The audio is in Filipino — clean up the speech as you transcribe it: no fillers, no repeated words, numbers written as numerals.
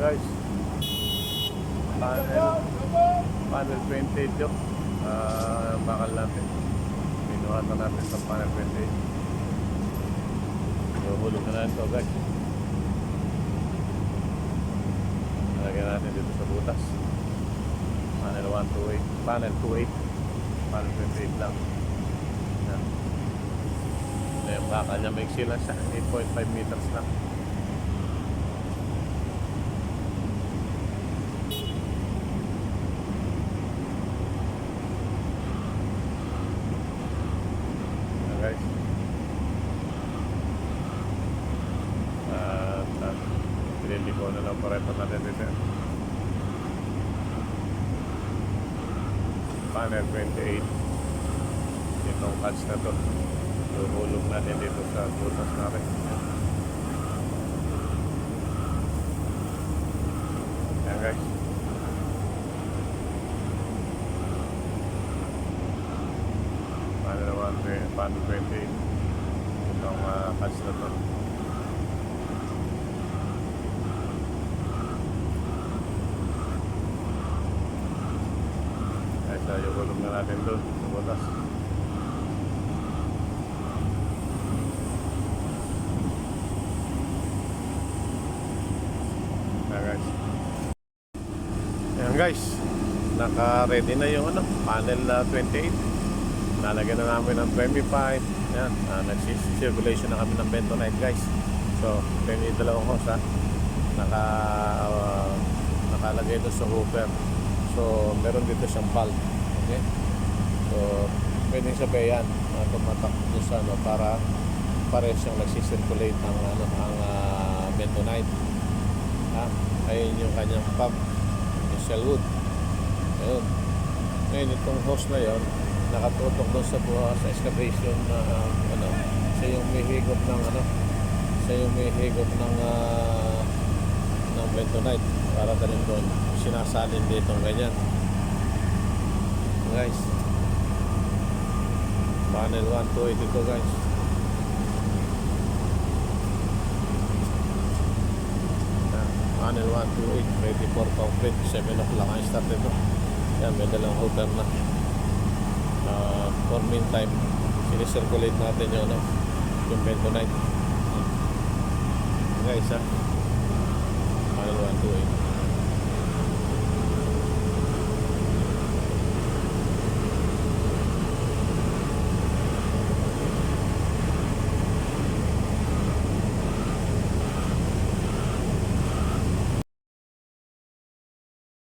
guys, panel 28 yun. Bakal natin. Binuhat na natin sa panel 28. Hulog na natin ito guys. Nalagyan natin dito sa butas. Panel 128. Panel 28. Panel 28 lang. Yan. Yung bakal niya may sila siya. 8.5 meters lang. Guys, pinili ko na lang parepa natin dito. Panel 28 itong patch na to, lumulog natin dito sa butas natin. Yan guys, panel 28 itong patch na to. Kaya yung gulong na natin doon sa butas. Ayan guys, naka-ready na yung panel 28. Nalagyan na namin ng 25. Ayan, nag-circulation na kami ng bentonite guys. So, yung dalawang hose nakalagay doon sa hooper. So, meron dito siyang valve. Okay? So, pwedeng sabihan tumatak doon sa para pares siyang nagsisirculate ang bentonite. Ayun yung kanyang pump, yung Shellwood. Ayun. Ngayon, itong hose na yon nakatutok doon sa excavation na siya yung may higop ng siya yung may higop ng bentonite para dalhin doon. Sinasalin dito ganyan guys. Panel 128 ito guys. Panel 128 ready for concrete. 7 o'clock ang start ito. Yan, may dalang hooper na. For meantime, sinicirculate natin yung bentonite guys. Panel 128